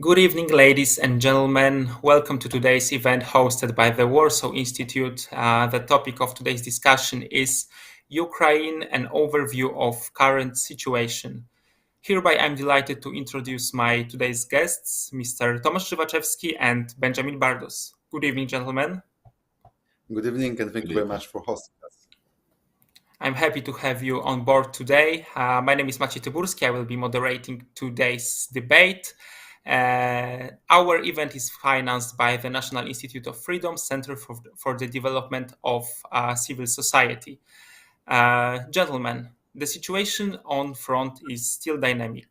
Good evening, ladies and gentlemen. Welcome to today's event hosted by the Warsaw Institute. The topic of today's discussion is Ukraine, an overview of current situation. Hereby, I'm delighted to introduce my today's guests, Mr. Tomasz Żywaczewski and Benjamin Bardos. Good evening, gentlemen. Good evening, and thank Good you very evening. much for hosting us. I'm happy to have you on board today. My name is Maciej Tyburski. I will be moderating today's debate. Our event is financed by the National Institute of Freedom Center for the Development of Civil Society. Gentlemen, the situation on front is still dynamic.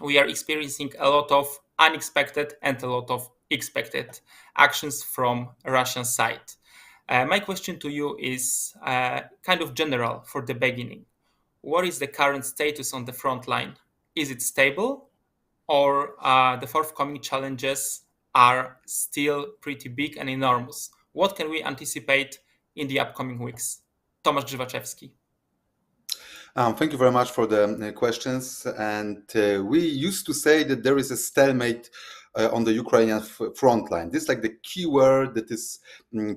We are experiencing a lot of unexpected and a lot of expected actions from Russian side. My question to you is kind of general for the beginning. What is the current status on the front line? Is it stable, or the forthcoming challenges are still pretty big and enormous? What can we anticipate in the upcoming weeks? Tomasz Żywaczewski. Thank you very much for the questions. And we used to say that there is a stalemate on the Ukrainian front line. This is like the key word that is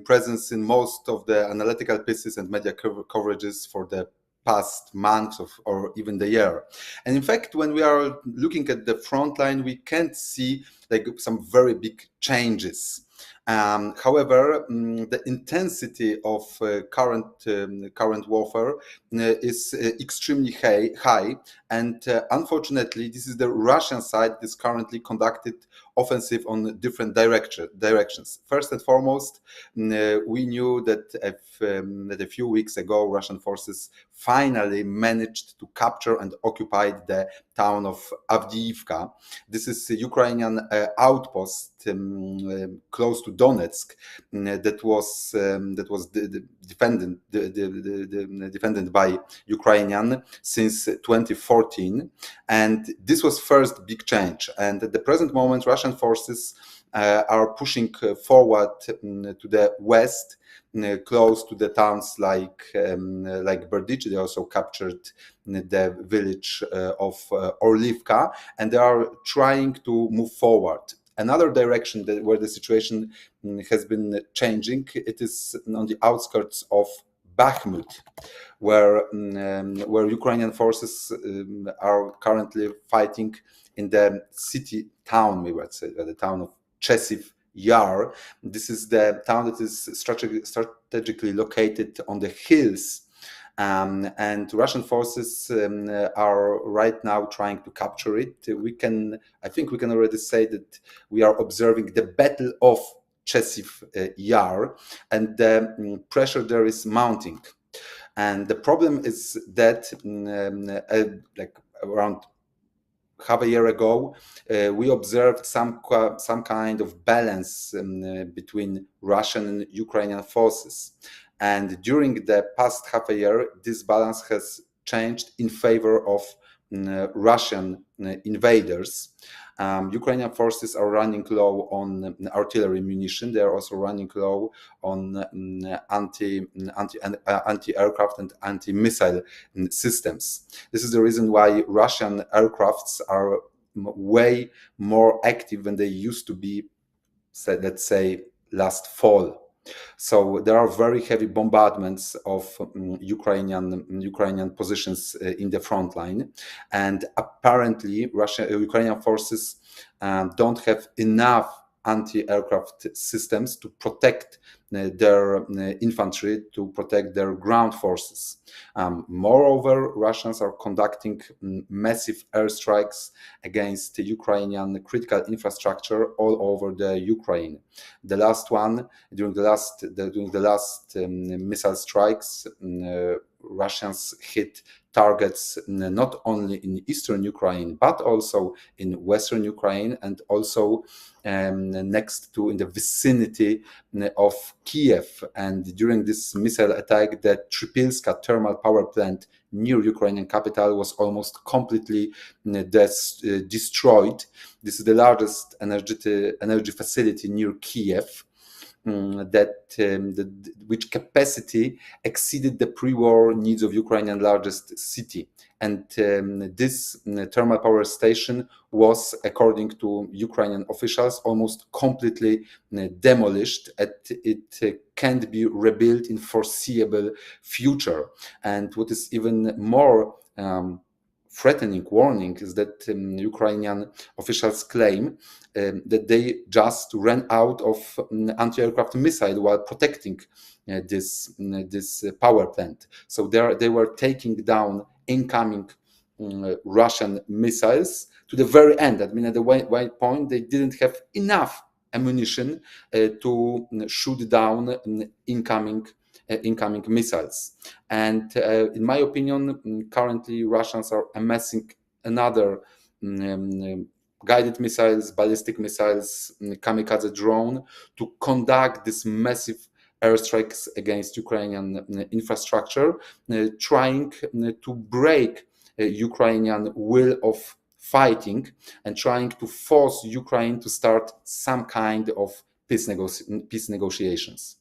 present in most of the analytical pieces and media coverages for the past months or even the year. And in fact, when we are looking at the front line, we can't see like some very big changes. However, the intensity of current warfare is extremely high, and unfortunately, this is the Russian side that is currently conducted offensive on different directions. First and foremost, we knew that a few weeks ago, Russian forces finally managed to capture and occupy the town of Avdiivka. This is a Ukrainian outpost close to Donetsk that was defended by Ukrainian since 2014, and this was first big change. And at the present moment, Russian forces are pushing forward to the west, close to the towns like Berdichi. They also captured the village of Orlivka, and they are trying to move forward. Another direction where the situation has been changing, it is on the outskirts of Bakhmut, where Ukrainian forces are currently fighting in the city town, maybe I'd say, the town of Chesiv Yar. This is the town that is strategically located on the hills. And Russian forces are right now trying to capture it. I think we can already say that we are observing the Battle of Chesiv Yar, and the pressure there is mounting. And the problem is that like around half a year ago, we observed some kind of balance between Russian and Ukrainian forces. And during the past half a year, this balance has changed in favor of Russian invaders. Ukrainian forces are running low on artillery munition. They are also running low on anti-aircraft and anti-missile systems. This is the reason why Russian aircrafts are way more active than they used to be, let's say, last fall. So there are very heavy bombardments of Ukrainian positions in the front line, and apparently Ukrainian forces don't have enough anti-aircraft systems to protect their infantry, to protect their ground forces. Moreover, Russians are conducting massive airstrikes against Ukrainian critical infrastructure all over the Ukraine. The last one, during the last missile strikes, Russians hit targets not only in eastern Ukraine but also in western Ukraine, and also next to in the vicinity of Kiev. And during this missile attack, the Tripilska thermal power plant near Ukrainian capital was almost completely destroyed. This is the largest energy facility near Kiev. which capacity exceeded the pre-war needs of Ukrainian largest city. And this thermal power station was, according to Ukrainian officials, almost completely demolished. It can't be rebuilt in foreseeable future. And what is even more threatening warning is that Ukrainian officials claim that they just ran out of anti-aircraft missile while protecting this power plant. So they were taking down incoming Russian missiles to the very end. I mean, at the one point, they didn't have enough ammunition to shoot down incoming missiles. And in my opinion, currently Russians are amassing another guided missiles, ballistic missiles, kamikaze drone to conduct this massive airstrikes against Ukrainian infrastructure, trying to break Ukrainian will of fighting and trying to force Ukraine to start some kind of peace negotiations.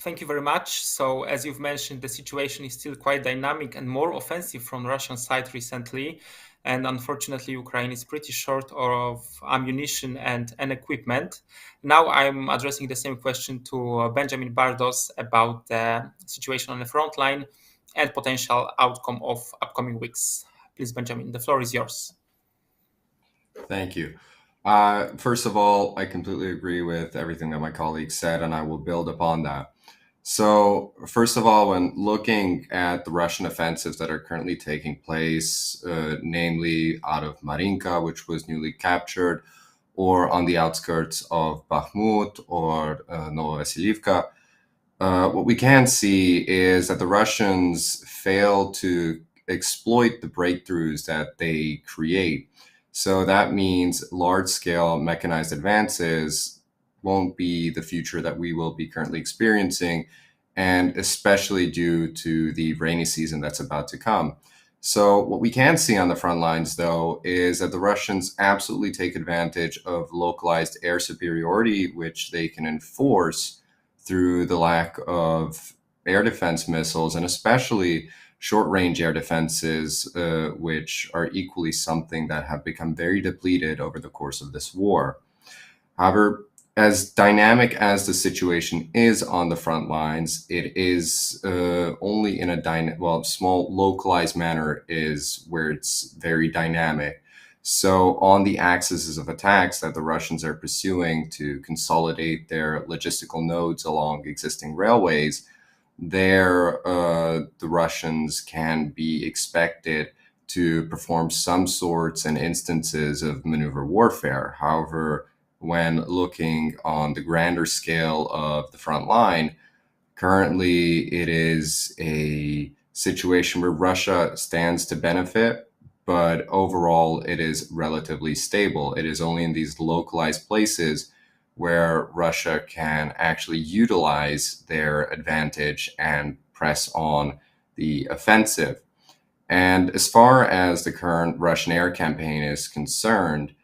Thank you very much. So, as you've mentioned, the situation is still quite dynamic and more offensive from Russian side recently. And unfortunately, Ukraine is pretty short of ammunition and equipment. Now I'm addressing the same question to Benjamin Bardos about the situation on the front line and potential outcome of upcoming weeks. Please, Benjamin, the floor is yours. Thank you. First of all, I completely agree with everything that my colleague said, and I will build upon that. So, first of all, when looking at the Russian offensives that are currently taking place, namely out of Marinka, which was newly captured, or on the outskirts of Bakhmut or Novovasiliivka, what we can see is that the Russians fail to exploit the breakthroughs that they create. So that means large-scale mechanized advances won't be the future that we will be currently experiencing, and especially due to the rainy season that's about to come. So what we can see on the front lines, though, is that the Russians absolutely take advantage of localized air superiority, which they can enforce through the lack of air defense missiles, and especially short-range air defenses, which are equally something that have become very depleted over the course of this war. However, as dynamic as the situation is on the front lines, it is only in a small localized manner is where it's very dynamic. So on the axes of attacks that the Russians are pursuing to consolidate their logistical nodes along existing railways, there the Russians can be expected to perform some sorts and instances of maneuver warfare. However, when looking on the grander scale of the front line, currently it is a situation where Russia stands to benefit, but overall it is relatively stable. It is only in these localized places where Russia can actually utilize their advantage and press on the offensive. And as far as the current Russian air campaign is concerned,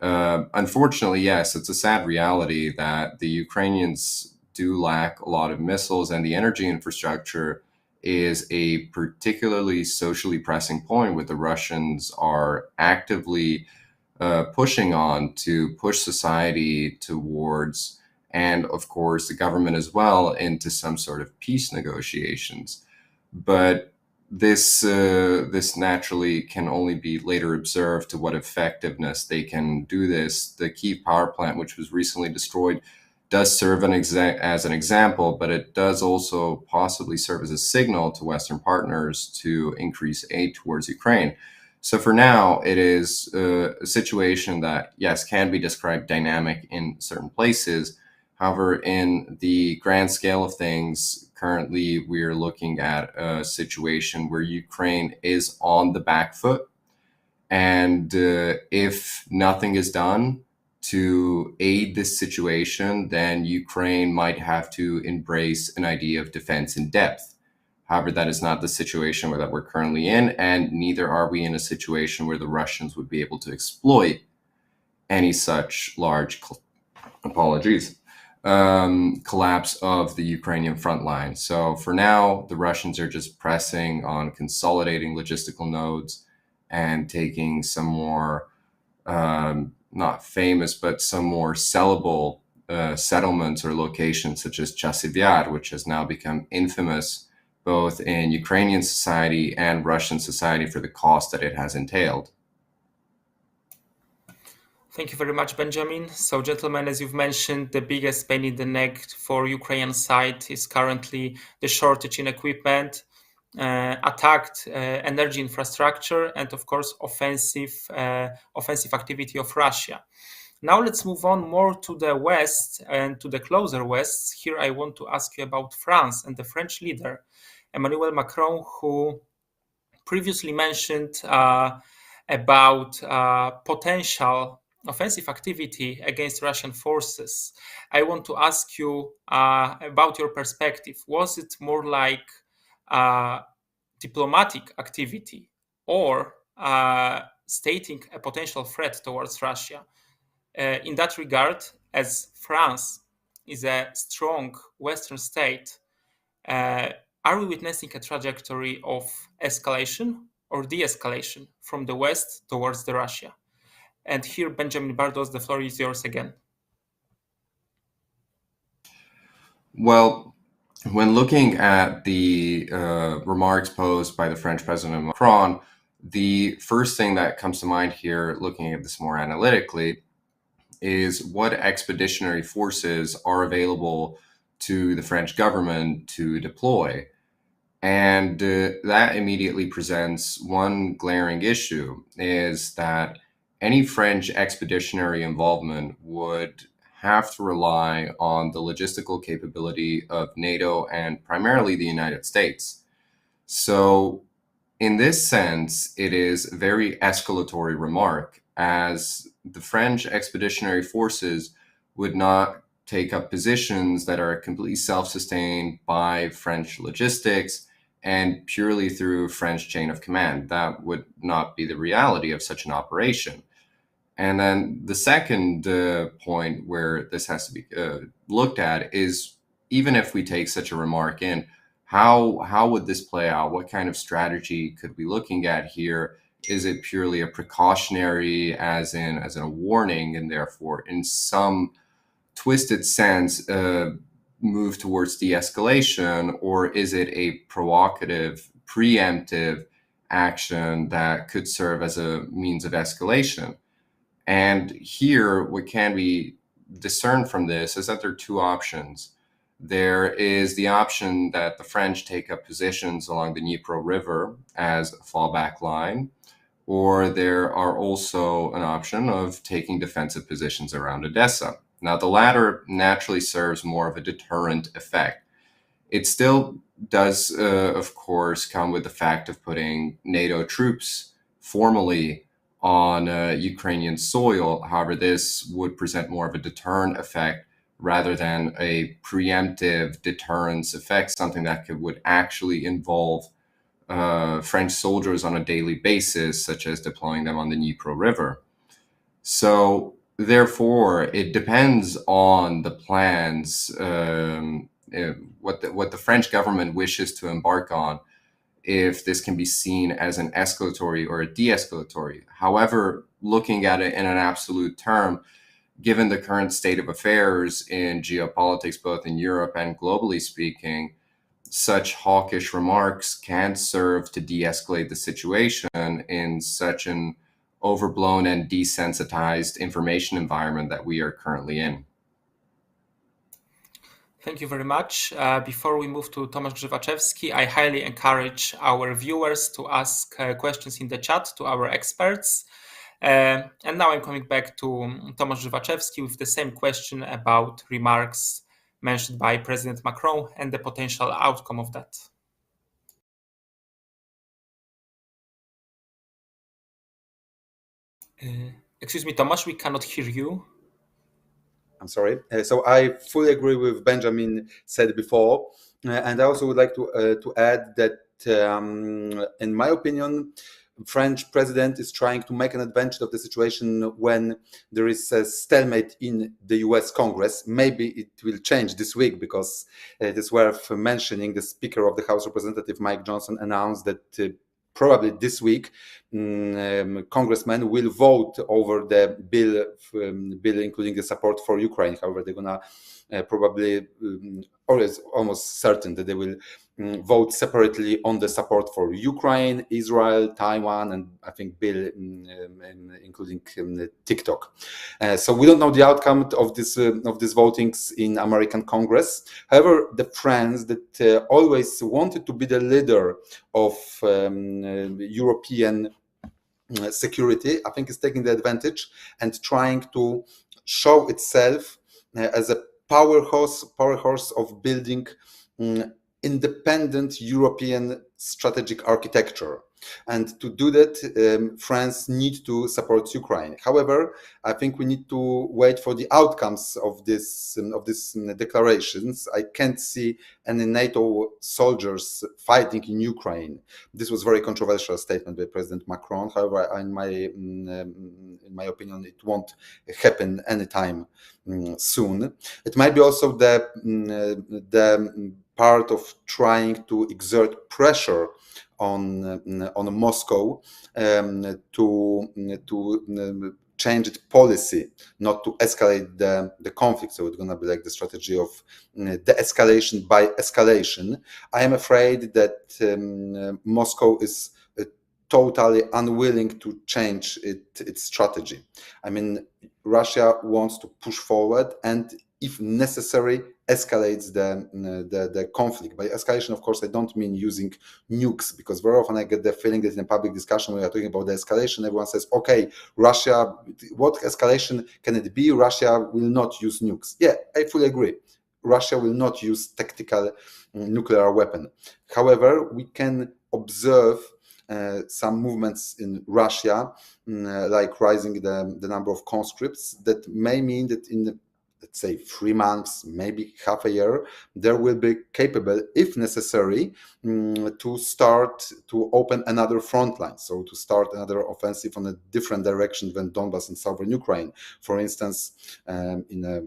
unfortunately, yes, it's a sad reality that the Ukrainians do lack a lot of missiles, and the energy infrastructure is a particularly socially pressing point where the Russians are actively pushing on to push society towards, and of course the government as well, into some sort of peace negotiations. But this naturally can only be later observed to what effectiveness they can do this. The Kyiv power plant, which was recently destroyed, does serve as an example, but it does also possibly serve as a signal to Western partners to increase aid towards Ukraine. So for now, it is a situation that, yes, can be described dynamic in certain places. However, in the grand scale of things, currently we're looking at a situation where Ukraine is on the back foot. And if nothing is done to aid this situation, then Ukraine might have to embrace an idea of defense in depth. However, that is not the situation that we're currently in, and neither are we in a situation where the Russians would be able to exploit any such large, collapse of the Ukrainian front line. So for now, the Russians are just pressing on consolidating logistical nodes and taking some more, not famous, but some more sellable settlements or locations such as Chasiv Yar, which has now become infamous both in Ukrainian society and Russian society for the cost that it has entailed. Thank you very much, Benjamin. So, gentlemen, as you've mentioned, the biggest pain in the neck for Ukrainian side is currently the shortage in equipment, attacked energy infrastructure, and of course, offensive activity of Russia. Now let's move on more to the west and to the closer west. Here I want to ask you about France and the French leader, Emmanuel Macron, who previously mentioned about potential offensive activity against Russian forces. I want to ask you about your perspective. Was it more like diplomatic activity or stating a potential threat towards Russia? In that regard, as France is a strong Western state, are we witnessing a trajectory of escalation or de-escalation from the West towards the Russia? And here, Benjamin Bardos, the floor is yours again. Well, when looking at the remarks posed by the French President Macron, the first thing that comes to mind here, looking at this more analytically, is what expeditionary forces are available to the French government to deploy. And that immediately presents one glaring issue, is that any French expeditionary involvement would have to rely on the logistical capability of NATO and primarily the United States. So in this sense, it is a very escalatory remark, as the French expeditionary forces would not take up positions that are completely self-sustained by French logistics and purely through French chain of command. That would not be the reality of such an operation. And then the second point where this has to be looked at is, even if we take such a remark in, how would this play out? What kind of strategy could we be looking at here? Is it purely a precautionary, as in a warning, and therefore in some twisted sense move towards de-escalation, or is it a provocative, preemptive action that could serve as a means of escalation? And here, what can be discerned from this is that there are two options. There is the option that the French take up positions along the Dnipro River as a fallback line, or there are also an option of taking defensive positions around Odessa. Now, the latter naturally serves more of a deterrent effect. It still does, of course, come with the fact of putting NATO troops formally on Ukrainian soil. However, this would present more of a deterrent effect rather than a preemptive deterrence effect, something that would actually involve French soldiers on a daily basis, such as deploying them on the Dnipro River. So therefore, it depends on the plans, what the French government wishes to embark on, if this can be seen as an escalatory or a de-escalatory. However, looking at it in an absolute term, given the current state of affairs in geopolitics, both in Europe and globally speaking, such hawkish remarks can serve to de-escalate the situation in such an overblown and desensitized information environment that we are currently in. Thank you very much. Before we move to Tomasz Grzywaczewski, I highly encourage our viewers to ask questions in the chat to our experts. And now I'm coming back to Tomasz Grzywaczewski with the same question about remarks mentioned by President Macron and the potential outcome of that. Excuse me, Tomasz, we cannot hear you. I'm sorry. So I fully agree with Benjamin said before, and I also would like to add that, in my opinion, French president is trying to make an advantage of the situation when there is a stalemate in the US Congress. Maybe it will change this week, because it is worth mentioning the Speaker of the House Representative, Mike Johnson, announced that probably this week congressmen will vote over the bill, including the support for Ukraine. However, they're gonna probably, or is almost certain that they will vote separately on the support for Ukraine, Israel, Taiwan, and I think bill including TikTok. So we don't know the outcome of these votings in American Congress. However, the France that always wanted to be the leader of European security, I think, is taking the advantage and trying to show itself as a powerhouse of building independent European strategic architecture. And to do that, France needs to support Ukraine. However, I think we need to wait for the outcomes of these declarations. I can't see any NATO soldiers fighting in Ukraine. This was a very controversial statement by President Macron. However, in my opinion, it won't happen anytime soon. It might be also the part of trying to exert pressure on Moscow to change its policy, not to escalate the conflict. So it's going to be like the strategy of de-escalation by escalation. I am afraid that Moscow is totally unwilling to change its strategy. I mean, Russia wants to push forward and, if necessary, escalates the conflict. By escalation, of course, I don't mean using nukes, because very often I get the feeling that in a public discussion when we are talking about the escalation, everyone says, okay, Russia, what escalation can it be? Russia will not use nukes. Yeah, I fully agree. Russia will not use tactical nuclear weapon. However, we can observe some movements in Russia, like rising the number of conscripts, that may mean that in let's say 3 months, maybe half a year, there will be capable, if necessary, to start to open another front line. So to start another offensive on a different direction than Donbas in southern Ukraine. For instance, in a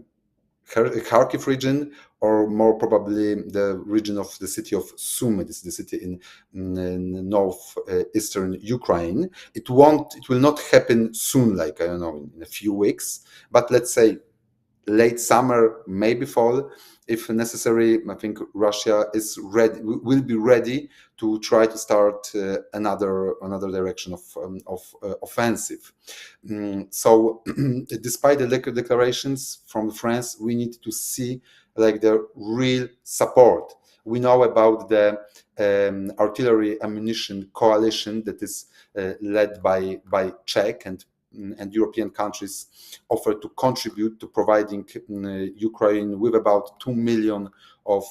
Kharkiv region, or more probably the region of the city of Sumy. This is the city in northeastern Ukraine. It will not happen soon, like, I don't know, in a few weeks, but let's say late summer, maybe fall, if necessary. I think Russia will be ready to try to start another direction of offensive. So, despite the declarations from France, we need to see like the real support. We know about the artillery ammunition coalition that is led by Czech and European countries offer to contribute to providing Ukraine with about 2 million of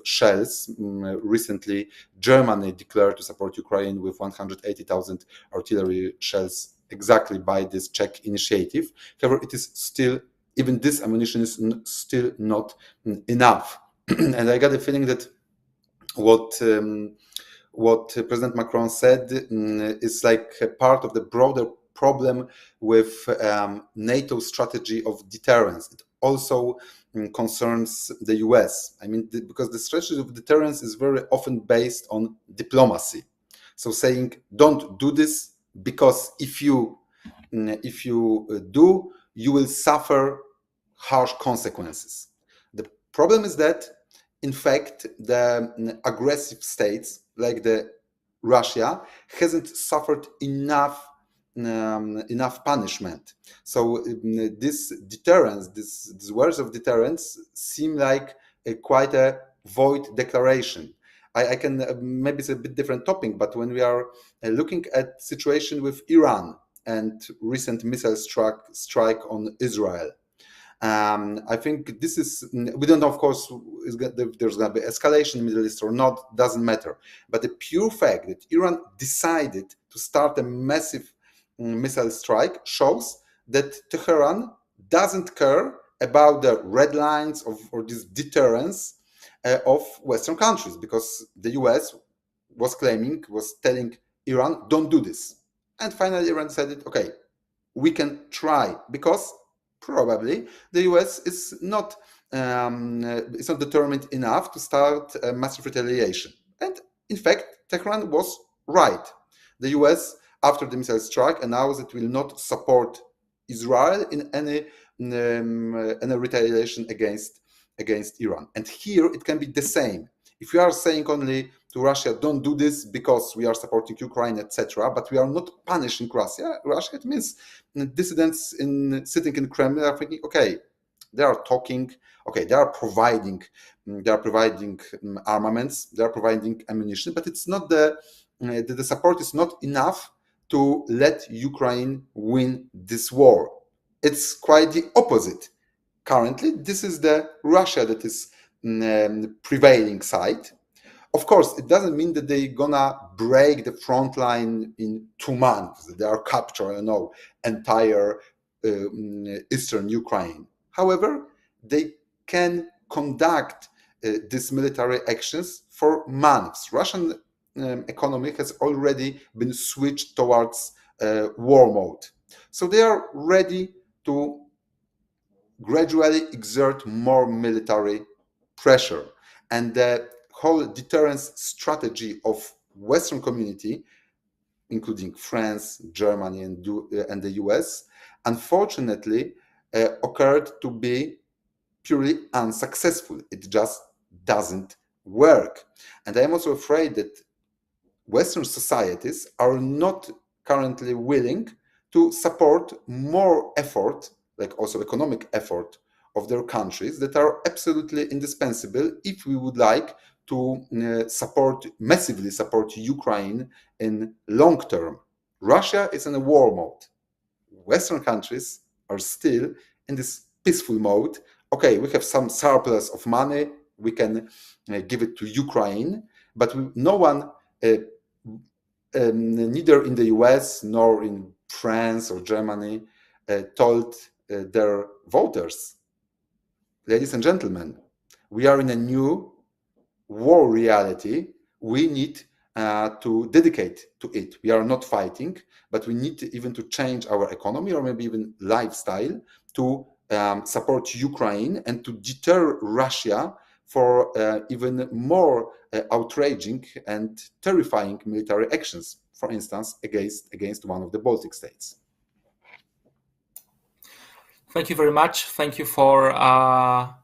shells. Recently, Germany declared to support Ukraine with 180,000 artillery shells, exactly by this Czech initiative. However, it is still, even this ammunition is still not enough. And I got the feeling that what President Macron said is like a part of the broader problem with NATO strategy of deterrence. It also concerns the US. I mean, because the strategy of deterrence is very often based on diplomacy. So saying, don't do this, because if you do, you will suffer harsh consequences. The problem is that, in fact, the aggressive states like the Russia hasn't suffered enough punishment. So this deterrence, these words of deterrence seem like quite a void declaration. I can maybe it's a bit different topic, but when we are looking at situation with Iran and recent missile strike on Israel, I think this is, we don't know, of course, if there's going to be escalation in the Middle East or not, doesn't matter. But the pure fact that Iran decided to start a massive missile strike shows that Tehran doesn't care about the red lines or this deterrence of Western countries, because the US was telling Iran, don't do this. And finally, Iran decided, okay, we can try, because probably the US is not determined enough to start a massive retaliation. And in fact, Tehran was right. The US, after the missile strike, announced it will not support Israel in any retaliation against Iran. And here it can be the same. If we are saying only to Russia, don't do this because we are supporting Ukraine, etc., but we are not punishing Russia, it means dissidents sitting in Kremlin are thinking, okay, they are talking, okay, they are providing armaments, they are providing ammunition, but it's not the support is not enough to let Ukraine win this war. It's quite the opposite. Currently, this is the Russia that is prevailing side. Of course, it doesn't mean that they're gonna break the front line in 2 months. They are capture, entire eastern Ukraine. However, they can conduct these military actions for months. Russian economy has already been switched towards war mode, so they are ready to gradually exert more military pressure. And the whole deterrence strategy of Western community, including France, Germany, and the US, unfortunately occurred to be purely unsuccessful. It just doesn't work. And I am also afraid that Western societies are not currently willing to support more effort, like also economic effort, of their countries that are absolutely indispensable if we would like to massively support Ukraine in long term. Russia is in a war mode. Western countries are still in this peaceful mode. Okay, we have some surplus of money, we can give it to Ukraine, but no one, neither in the US nor in France or Germany, told their voters, ladies and gentlemen, we are in a new war reality. We need to dedicate to it. We are not fighting, but we need even to change our economy or maybe even lifestyle to support Ukraine and to deter Russia for even more outraging and terrifying military actions, for instance, against one of the Baltic states. Thank you very much. Thank you for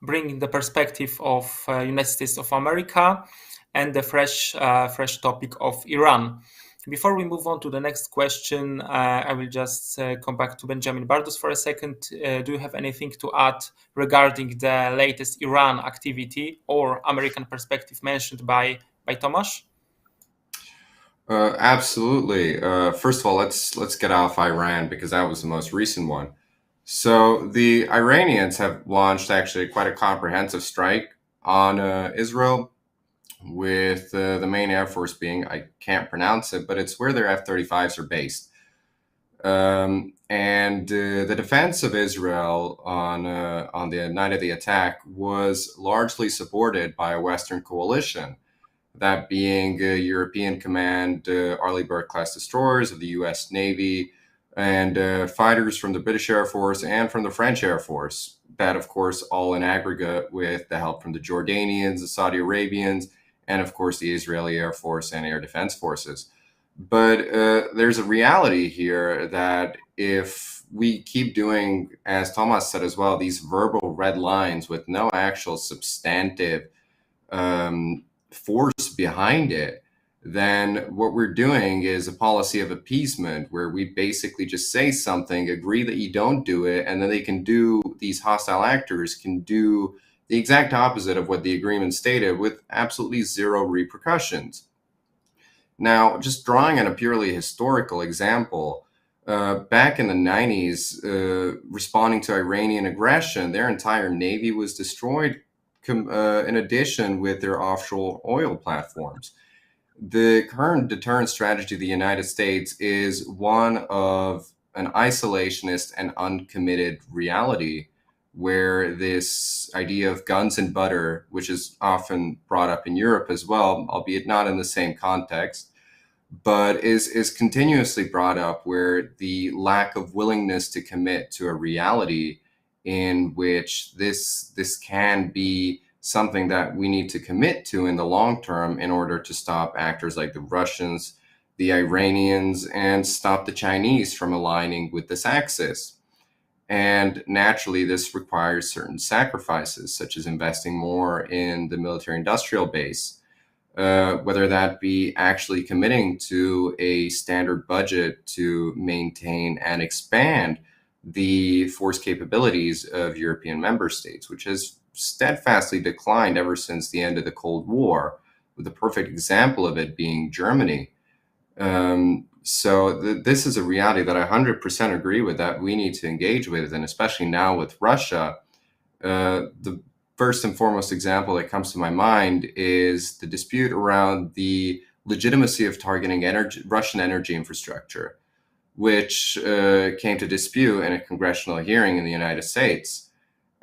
bringing the perspective of United States of America and the fresh topic of Iran. Before we move on to the next question, I will just come back to Benjamin Bardos for a second. Do you have anything to add regarding the latest Iran activity or American perspective mentioned by Tomasz? Absolutely. First of all, let's get off Iran because that was the most recent one. So the Iranians have launched actually quite a comprehensive strike on Israel, with the main air force being, I can't pronounce it, but it's where their F-35s are based. And the defense of Israel on the night of the attack was largely supported by a Western coalition, that being European Command Arleigh Burke-class destroyers of the U.S. Navy, and fighters from the British Air Force and from the French Air Force. That, of course, all in aggregate with the help from the Jordanians, the Saudi Arabians, and of course the Israeli Air Force and Air Defense Forces. But there's a reality here that if we keep doing, as Thomas said as well, these verbal red lines with no actual substantive force behind it, then what we're doing is a policy of appeasement where we basically just say something, agree that you don't do it, and then these hostile actors can do the exact opposite of what the agreement stated with absolutely zero repercussions. Now, just drawing on a purely historical example, back in the 90s, responding to Iranian aggression, their entire navy was destroyed, in addition with their offshore oil platforms. The current deterrent strategy of the United States is one of an isolationist and uncommitted reality, where this idea of guns and butter, which is often brought up in Europe as well, albeit not in the same context, but is continuously brought up, where the lack of willingness to commit to a reality in which this can be something that we need to commit to in the long term in order to stop actors like the Russians, the Iranians, and stop the Chinese from aligning with this axis. And naturally, this requires certain sacrifices, such as investing more in the military industrial base, whether that be actually committing to a standard budget to maintain and expand the force capabilities of European member states, which has steadfastly declined ever since the end of the Cold War, with the perfect example of it being Germany. So this is a reality that I 100% agree with, that we need to engage with, and especially now with Russia. The first and foremost example that comes to my mind is the dispute around the legitimacy of targeting Russian energy infrastructure, which came to dispute in a congressional hearing in the United States.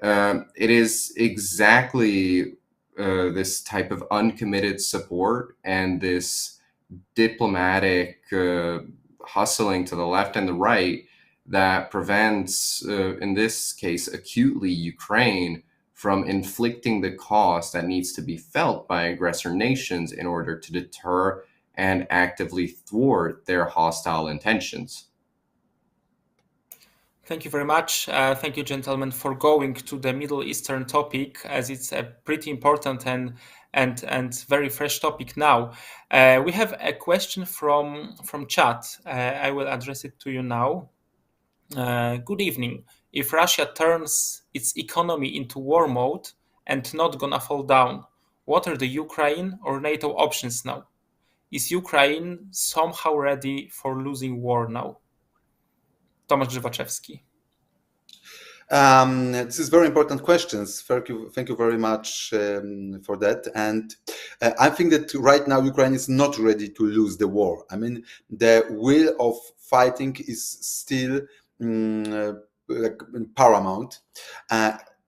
It is exactly this type of uncommitted support and this diplomatic hustling to the left and the right that prevents, in this case, acutely Ukraine from inflicting the cost that needs to be felt by aggressor nations in order to deter and actively thwart their hostile intentions. Thank you very much. Thank you, gentlemen, for going to the Middle Eastern topic, as it's a pretty important and very fresh topic now. We have a question from chat. I will address it to you now. Good evening. If Russia turns its economy into war mode and not gonna fall down, what are the Ukraine or NATO options now? Is Ukraine somehow ready for losing war now? Tomasz Grzywaczewski. This is very important questions. Thank you very much for that. And I think that right now Ukraine is not ready to lose the war. I mean, the will of fighting is still paramount.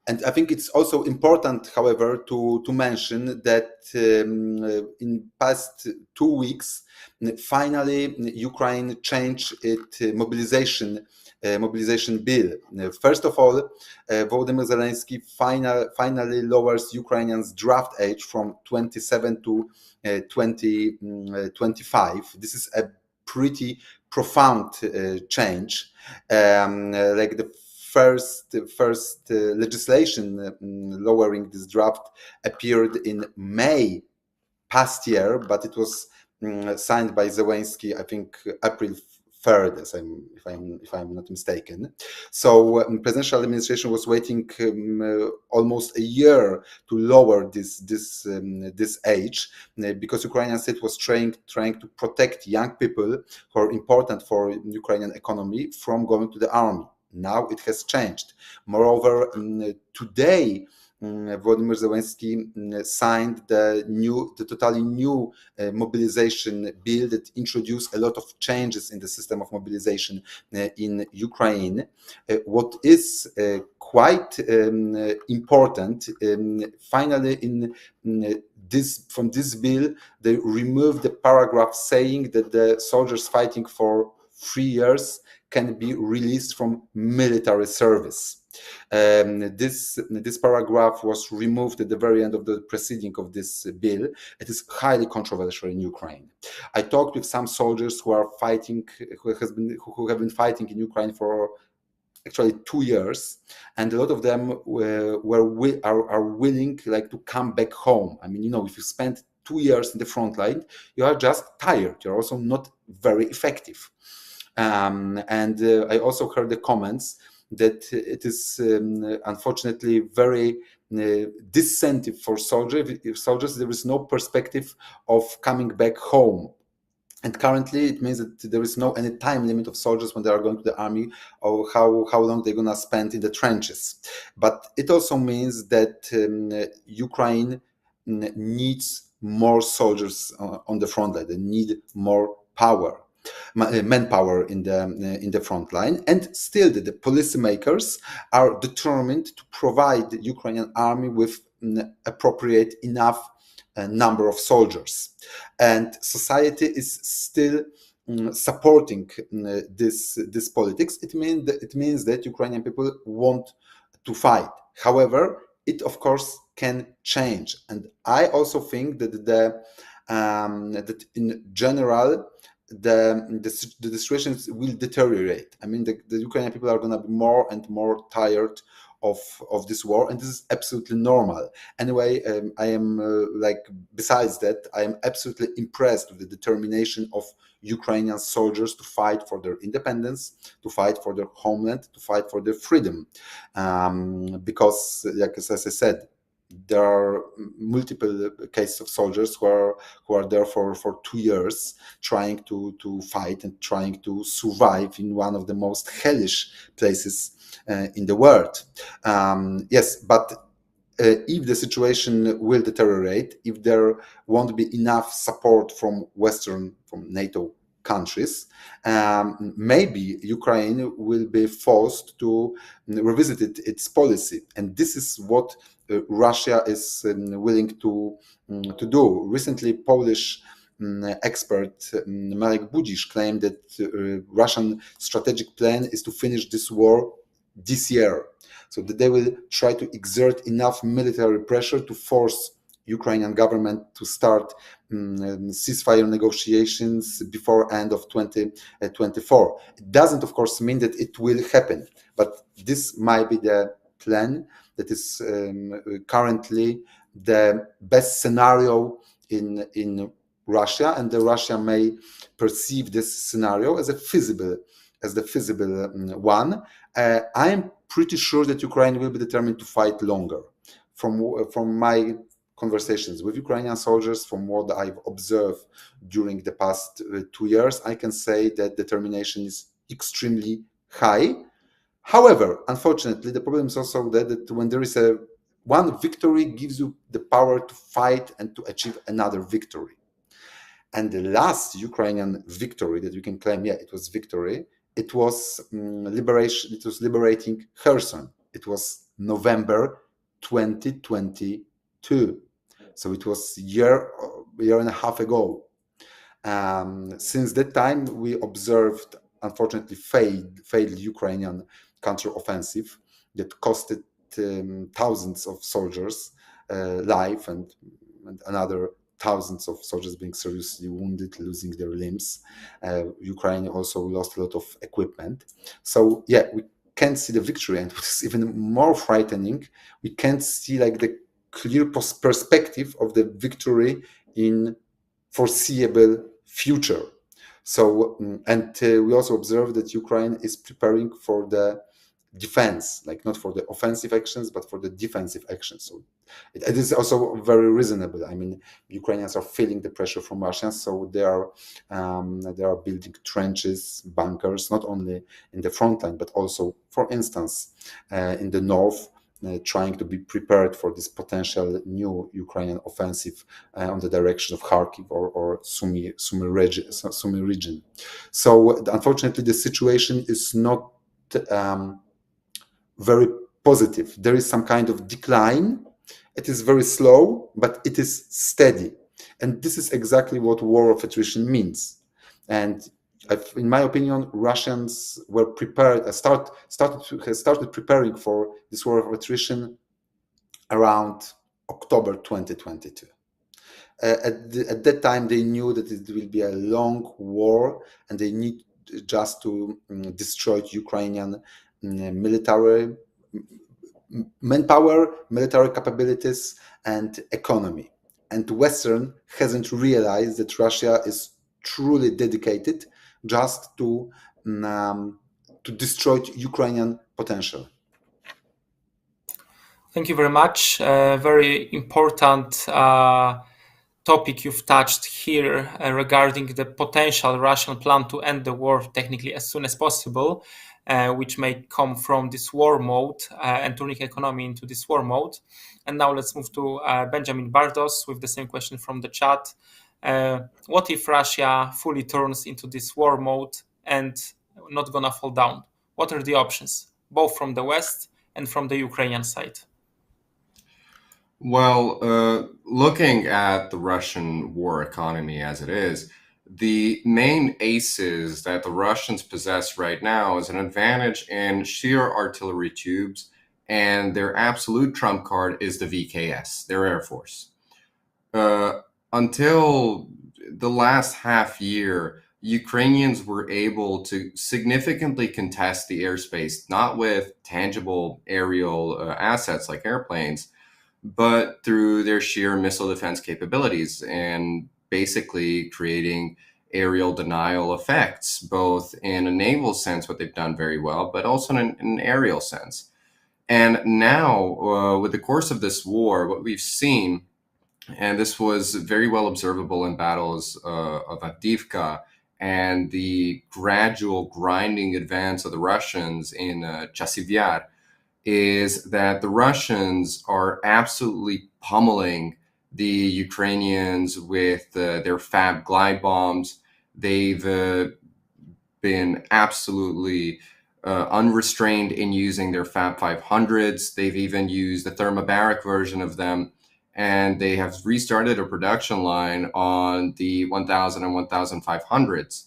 And I think it's also important, however, to mention that in past 2 weeks, finally Ukraine changed its mobilization bill. First of all, Volodymyr Zelensky finally lowers Ukrainians' draft age from 27 to 25. This is a pretty profound change. Like the first legislation lowering this draft appeared in May past year, but it was signed by Zelensky, I think, April 3rd, if I'm not mistaken. So presidential administration was waiting almost a year to lower this age, because Ukrainian state was trying to protect young people who are important for Ukrainian economy from going to the army. Now it has changed. Moreover, today, Volodymyr Zelensky signed the totally new mobilization bill that introduced a lot of changes in the system of mobilization in Ukraine. What is quite important, finally, from this bill, they removed the paragraph saying that the soldiers fighting for 3 years can be released from military service. This paragraph was removed at the very end of the proceeding of this bill. It is highly controversial in Ukraine. I talked with some soldiers who are fighting, who have been fighting in Ukraine for actually 2 years, and a lot of them are willing, like, to come back home. I mean, if you spend 2 years in the front line, you are just tired. You're also not very effective. And I also heard the comments that it is unfortunately very disincentive for soldiers. There is no perspective of coming back home. And currently, it means that there is no any time limit of soldiers when they are going to the army, or how long they're gonna spend in the trenches. But it also means that Ukraine needs more soldiers on the front line. They need more manpower in the front line, and still the policymakers are determined to provide the Ukrainian army with appropriate enough number of soldiers. And society is still supporting this politics. It means that Ukrainian people want to fight. However, it of course can change, and I also think that that in general the situations will deteriorate. I mean, the Ukrainian people are going to be more and more tired of this war, and this is absolutely normal. Anyway, I am besides that, I am absolutely impressed with the determination of Ukrainian soldiers to fight for their independence, to fight for their homeland, to fight for their freedom. Because, as I said, there are multiple cases of soldiers who are there for 2 years trying to fight and trying to survive in one of the most hellish places in the world. Yes, but if the situation will deteriorate, if there won't be enough support from NATO countries, maybe Ukraine will be forced to revisit its policy, and this is what Russia is willing to do. Recently, Polish expert Marek Budzisz claimed that Russian strategic plan is to finish this war this year, so that they will try to exert enough military pressure to force Ukrainian government to start ceasefire negotiations before end of 2024. It doesn't, of course, mean that it will happen, but this might be the plan that is currently the best scenario in Russia, and Russia may perceive this scenario as the feasible one. I am pretty sure that Ukraine will be determined to fight longer. From my conversations with Ukrainian soldiers, from what I've observed during the past 2 years, I can say that determination is extremely high. However, unfortunately, the problem is also that when there is one victory gives you the power to fight and to achieve another victory. And the last Ukrainian victory that you can claim, it was victory. It was liberation. It was liberating Kherson. It was November 2022. So it was year and a half ago. Since that time, we observed, unfortunately, failed Ukrainian counteroffensive that costed thousands of soldiers life and another thousands of soldiers being seriously wounded, losing their limbs. Ukraine also lost a lot of equipment. So we can't see the victory, and what's even more frightening, we can't see the clear perspective of the victory in foreseeable future. So, and we also observe that Ukraine is preparing for the defense, not for the offensive actions, but for the defensive actions. So it is also very reasonable. I mean, Ukrainians are feeling the pressure from Russians, so they are building trenches, bunkers, not only in the front line, but also, for instance, in the north, trying to be prepared for this potential new Ukrainian offensive on the direction of Kharkiv or Sumy region. So unfortunately, the situation is not very positive. There is some kind of decline. It is very slow, but it is steady. And this is exactly what war of attrition means. And in my opinion, Russians were prepared, started preparing for this war of attrition around October 2022. At that time, they knew that it will be a long war, and they need just to destroy Ukrainian military manpower, military capabilities, and economy. And Western hasn't realized that Russia is truly dedicated just to destroy Ukrainian potential. Thank you very much. Very important topic you've touched here regarding the potential Russian plan to end the war technically as soon as possible, which may come from this war mode and turning economy into this war mode. And now let's move to Benjamin Bardos with the same question from the chat. What if Russia fully turns into this war mode and not gonna fall down? What are the options, both from the West and from the Ukrainian side? Well, looking at the Russian war economy as it is, the main aces that the Russians possess right now is an advantage in sheer artillery tubes, and their absolute trump card is the VKS, their Air Force. Uh, until the last half year, Ukrainians were able to significantly contest the airspace, not with tangible aerial assets like airplanes, but through their sheer missile defense capabilities and basically creating aerial denial effects, both in a naval sense, what they've done very well, but also in an aerial sense. And now, with the course of this war, what we've seen, and this was very well observable in battles of Avdiivka and the gradual grinding advance of the Russians in Chasiv Yar, is that the Russians are absolutely pummeling the Ukrainians with their Fab glide bombs. They've been absolutely unrestrained in using their Fab 500s. They've even used the thermobaric version of them, and they have restarted a production line on the 1000 and 1500s.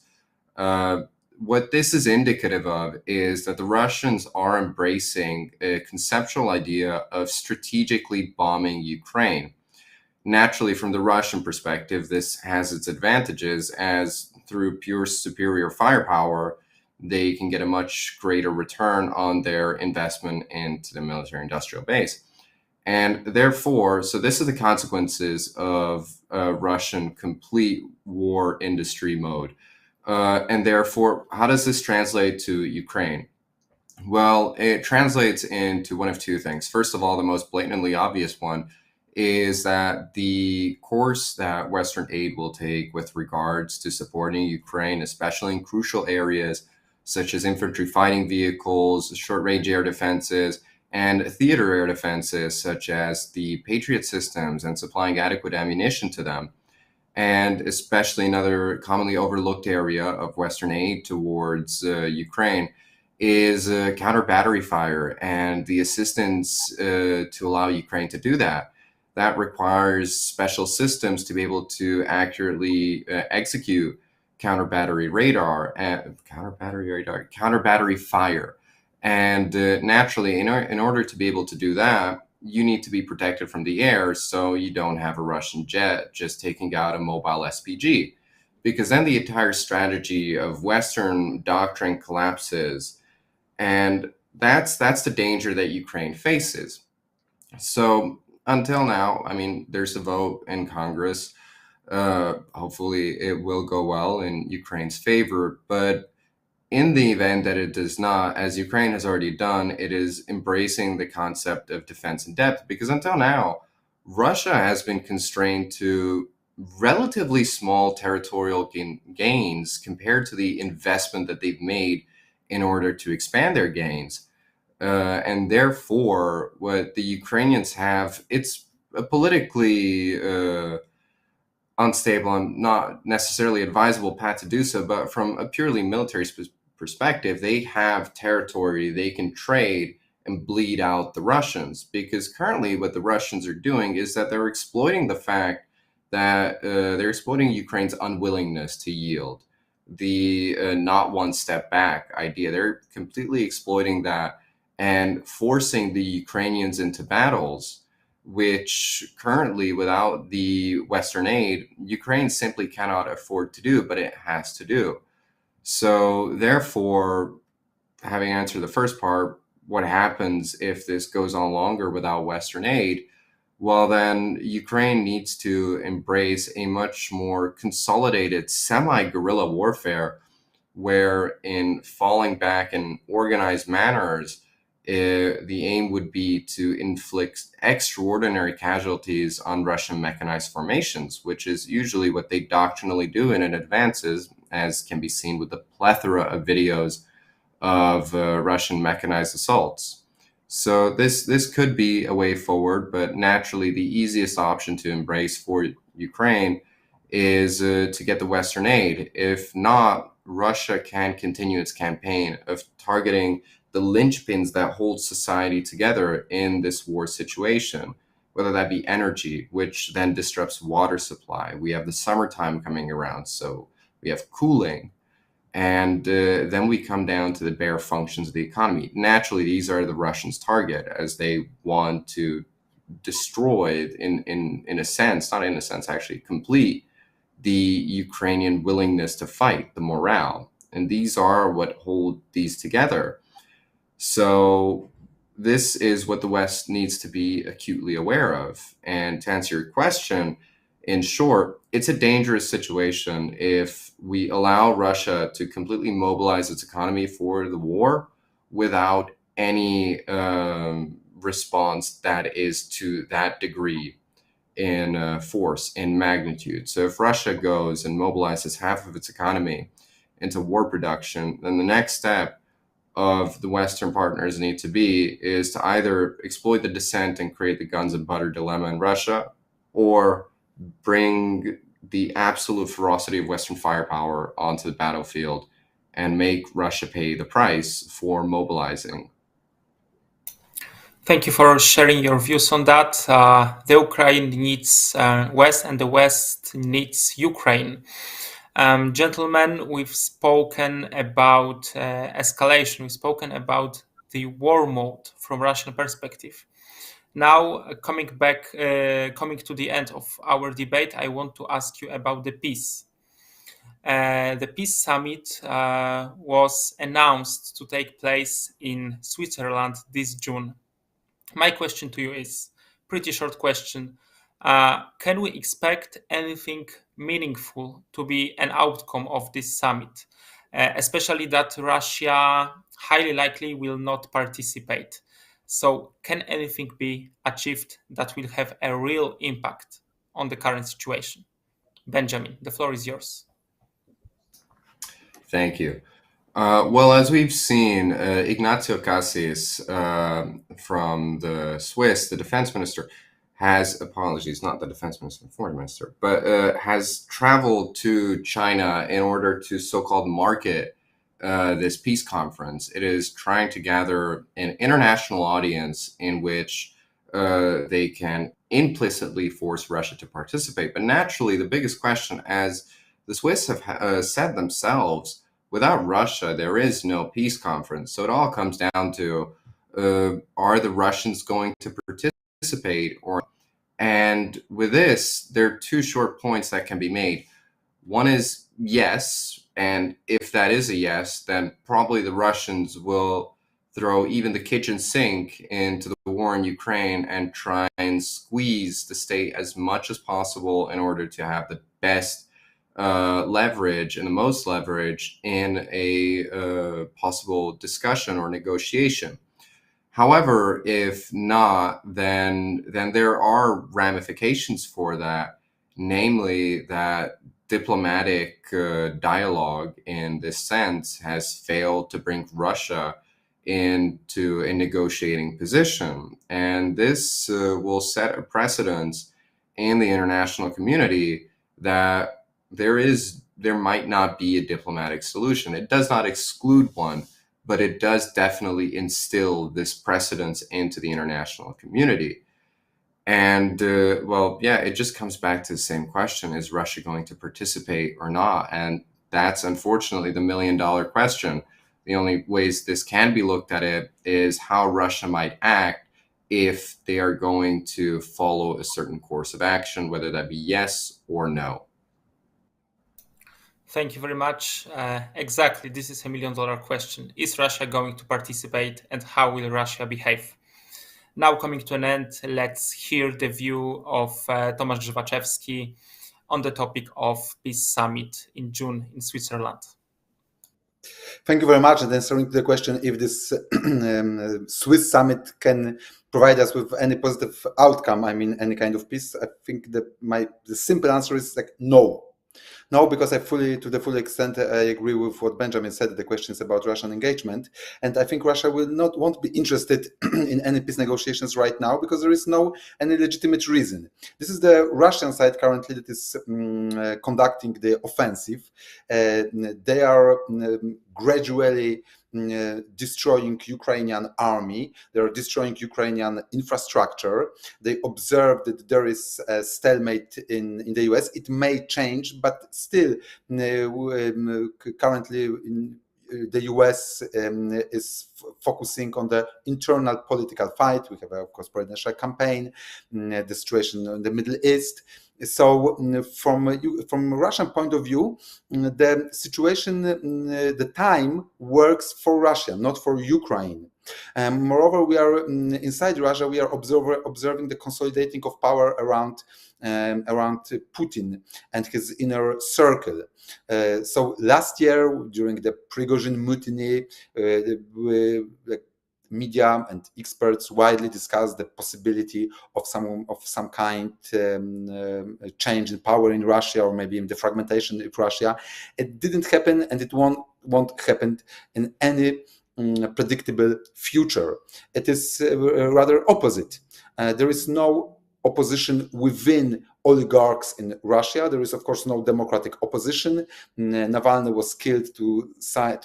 What this is indicative of is that the Russians are embracing a conceptual idea of strategically bombing Ukraine. Naturally, from the Russian perspective, this has its advantages, as through pure superior firepower, they can get a much greater return on their investment into the military industrial base. And therefore, so this is the consequences of Russian complete war industry mode. And therefore, how does this translate to Ukraine? Well, it translates into one of two things. First of all, the most blatantly obvious one is that the course that Western aid will take with regards to supporting Ukraine, especially in crucial areas such as infantry fighting vehicles, short range air defenses, and theater air defenses, such as the Patriot systems and supplying adequate ammunition to them, and especially another commonly overlooked area of Western aid towards Ukraine is counter battery fire and the assistance to allow Ukraine to do that. That requires special systems to be able to accurately execute counter battery fire. And naturally, in order to be able to do that, you need to be protected from the air so you don't have a Russian jet just taking out a mobile SPG. Because then the entire strategy of Western doctrine collapses. And that's the danger that Ukraine faces. So until now, I mean, there's a vote in Congress. Hopefully it will go well in Ukraine's favor. But in the event that it does not, as Ukraine has already done, it is embracing the concept of defense in depth, because until now, Russia has been constrained to relatively small territorial gains compared to the investment that they've made in order to expand their gains. And therefore, what the Ukrainians have, it's a politically unstable and not necessarily advisable path to do so, but from a purely military perspective, they have territory they can trade and bleed out the Russians. Because currently, what the Russians are doing is that they're exploiting the fact that they're exploiting Ukraine's unwillingness to yield, the not one step back idea. They're completely exploiting that and forcing the Ukrainians into battles, which currently, without the Western aid, Ukraine simply cannot afford to do, but it has to do. So, therefore, having answered the first part, what happens if this goes on longer without Western aid? Well, then Ukraine needs to embrace a much more consolidated semi guerrilla warfare, where in falling back in organized manners, the aim would be to inflict extraordinary casualties on Russian mechanized formations, which is usually what they doctrinally do in it advances, as can be seen with the plethora of videos of Russian mechanized assaults. So this could be a way forward, but naturally the easiest option to embrace for Ukraine is to get the Western aid. If not, Russia can continue its campaign of targeting the linchpins that hold society together in this war situation. whether that be energy, which then disrupts water supply. We have the summertime coming around, so we have cooling. And then we come down to the bare functions of the economy. Naturally, these are the Russians' target, as they want to destroy, in a sense, not in a sense, actually, complete the Ukrainian willingness to fight, the morale. And these are what hold these together. So this is what the West needs to be acutely aware of. And to answer your question, in short, it's a dangerous situation if we allow Russia to completely mobilize its economy for the war without any response that is to that degree in force, in magnitude. So if Russia goes and mobilizes half of its economy into war production, then the next step of the Western partners need to be is to either exploit the dissent and create the guns and butter dilemma in Russia, or bring the absolute ferocity of Western firepower onto the battlefield and make Russia pay the price for mobilizing. Thank you for sharing your views on that. The Ukraine needs West, and the West needs Ukraine. Gentlemen, we've spoken about escalation. We've spoken about the war mode from Russian perspective. Now, coming to the end of our debate, I want to ask you about the peace. The peace summit was announced to take place in Switzerland this June. My question to you is pretty short question. Can we expect anything meaningful to be an outcome of this summit, especially that Russia highly likely will not participate? So can anything be achieved that will have a real impact on the current situation? Benjamin, the floor is yours. Thank you. Well, as we've seen, Ignacio Cassis from the Swiss, the defense minister, has, apologies, not the defense minister, the foreign minister, but has traveled to China in order to so-called market this peace conference. It is trying to gather an international audience in which they can implicitly force Russia to participate. But naturally, the biggest question, as the Swiss have said themselves, without Russia, there is no peace conference. So it all comes down to, are the Russians going to participate? And with this, there are two short points that can be made. One is yes, and if that is a yes, then probably the Russians will throw even the kitchen sink into the war in Ukraine and try and squeeze the state as much as possible in order to have the best leverage and the most leverage in a possible discussion or negotiation. However, if not, then there are ramifications for that, namely that diplomatic dialogue in this sense has failed to bring Russia into a negotiating position. And this will set a precedence in the international community that there might not be a diplomatic solution. It does not exclude one, but it does definitely instill this precedence into the international community. And well, yeah, it just comes back to the same question: is Russia going to participate or not? And that's unfortunately the million-dollar question. The only ways this can be looked at it is how Russia might act if they are going to follow a certain course of action, whether that be yes or no. Thank you very much. Exactly, this is $1 million question. Is Russia going to participate, and how will Russia behave? Now coming to an end, let's hear the view of Tomasz Grzywaczewski on the topic of Peace Summit in June in Switzerland. Thank you very much. And answering to the question if this Swiss summit can provide us with any positive outcome, I mean, any kind of peace, I think that the simple answer is like no. No, because to the full extent, I agree with what Benjamin said. The question is about Russian engagement, and I think Russia won't be interested in any peace negotiations right now because there is any legitimate reason. This is the Russian side currently that is conducting the offensive. They are gradually destroying Ukrainian army. They are destroying Ukrainian infrastructure. They observe that there is a stalemate in the US. It may change, but still, currently the US is focusing on the internal political fight. We have, of course, presidential campaign, the situation in the Middle East. So from Russian point of view, the situation, the time works for Russia, not for Ukraine. Moreover, we are inside Russia. We are observing the consolidating of power around Putin and his inner circle. So last year, during the Prigozhin mutiny, the media and experts widely discussed the possibility of some kind change in power in Russia, or maybe in the fragmentation of Russia. It didn't happen, and it won't happen in any predictable future. It is rather opposite. There is no opposition within oligarchs in Russia. There is, of course, no democratic opposition. Navalny was killed to send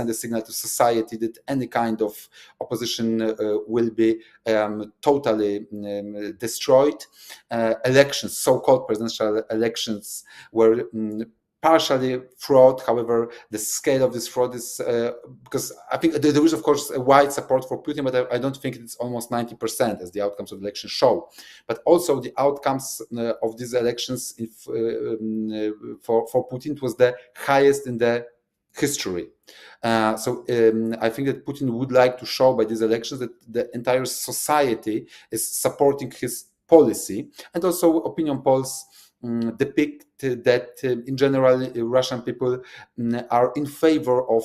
a signal to society that any kind of opposition will be totally destroyed. Elections, so-called presidential elections, were partially fraud. However, the scale of this fraud is because I think there is, of course, a wide support for Putin, but I don't think it's almost 90%, as the outcomes of the election show. But also the outcomes of these elections for Putin was the highest in the history. So I think that Putin would like to show by these elections that the entire society is supporting his policy, and also opinion polls depict that in general Russian people are in favor of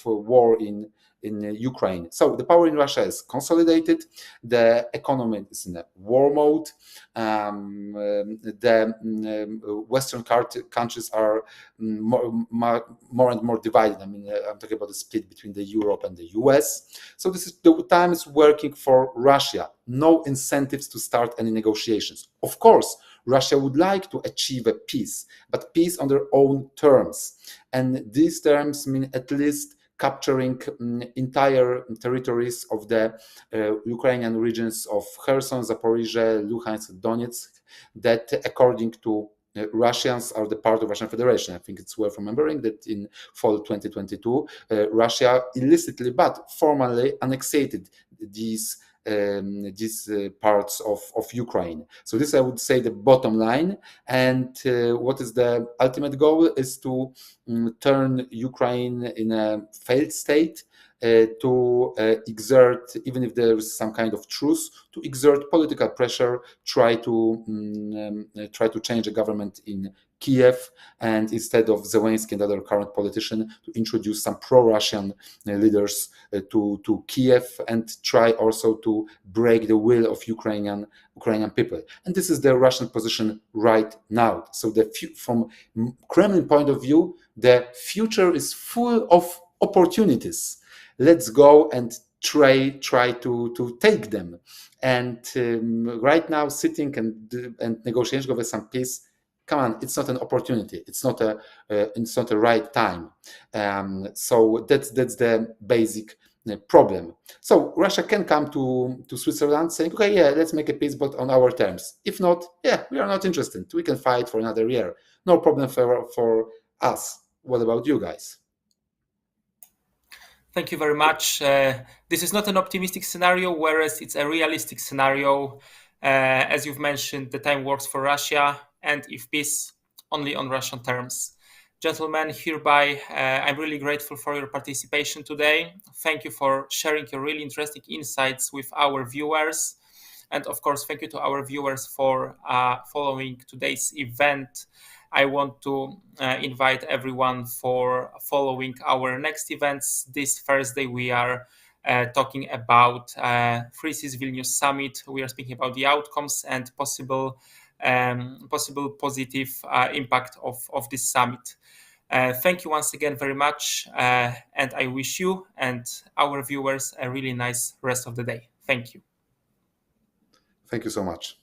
war in Ukraine. So the power in Russia is consolidated. The economy is in a war mode. The Western countries are more and more divided. I mean, I'm talking about the split between the Europe and the US. So the time is working for Russia. No incentives to start any negotiations. Of course, Russia would like to achieve a peace, but peace on their own terms. And these terms mean at least capturing entire territories of the Ukrainian regions of Kherson, Zaporizhia, Luhansk, Donetsk, that according to Russians are the part of Russian Federation. I think it's worth remembering that in fall 2022, Russia illicitly but formally annexated these parts of Ukraine. So this, I would say, the bottom line. And what is the ultimate goal is to turn Ukraine in a failed state, to exert, even if there is some kind of truce, to exert political pressure, try to change the government in Kiev, and instead of Zelensky and other current politicians, to introduce some pro-Russian leaders to Kiev, and try also to break the will of Ukrainian people. And this is the Russian position right now. So from Kremlin point of view, the future is full of opportunities. Let's go and try to take them. And right now, sitting and negotiating over some peace, come on, it's not an opportunity. It's not a right time. So that's the basic problem. So Russia can come to Switzerland saying, okay, yeah, let's make a peace, but on our terms. If not, yeah, we are not interested. We can fight for another year. No problem for us. What about you guys? Thank you very much. This is not an optimistic scenario, whereas it's a realistic scenario. As you've mentioned, the time works for Russia, and if peace, only on Russian terms. Gentlemen, hereby, I'm really grateful for your participation today. Thank you for sharing your really interesting insights with our viewers. And of course, thank you to our viewers for following today's event. I want to invite everyone for following our next events. This Thursday, we are talking about Free Seas Vilnius Summit. We are speaking about the outcomes and possible positive impact of this summit. Thank you once again very much, and I wish you and our viewers a really nice rest of the day. Thank you. Thank you so much.